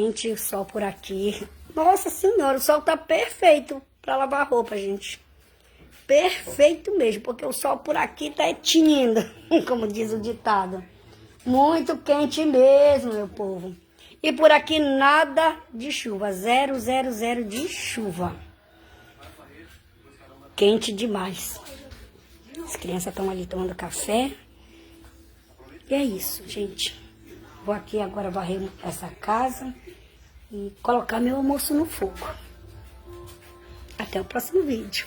Gente, o sol por aqui. Nossa senhora, o sol tá perfeito pra lavar roupa, gente. Perfeito mesmo, porque o sol por aqui tá tinindo, como diz o ditado. Muito quente mesmo, meu povo. E por aqui nada de chuva, 0, 0, 0 de chuva. Quente demais. As crianças estão ali tomando café. E é isso, gente. Vou aqui agora varrer essa casa e colocar meu almoço no fogo. Até o próximo vídeo.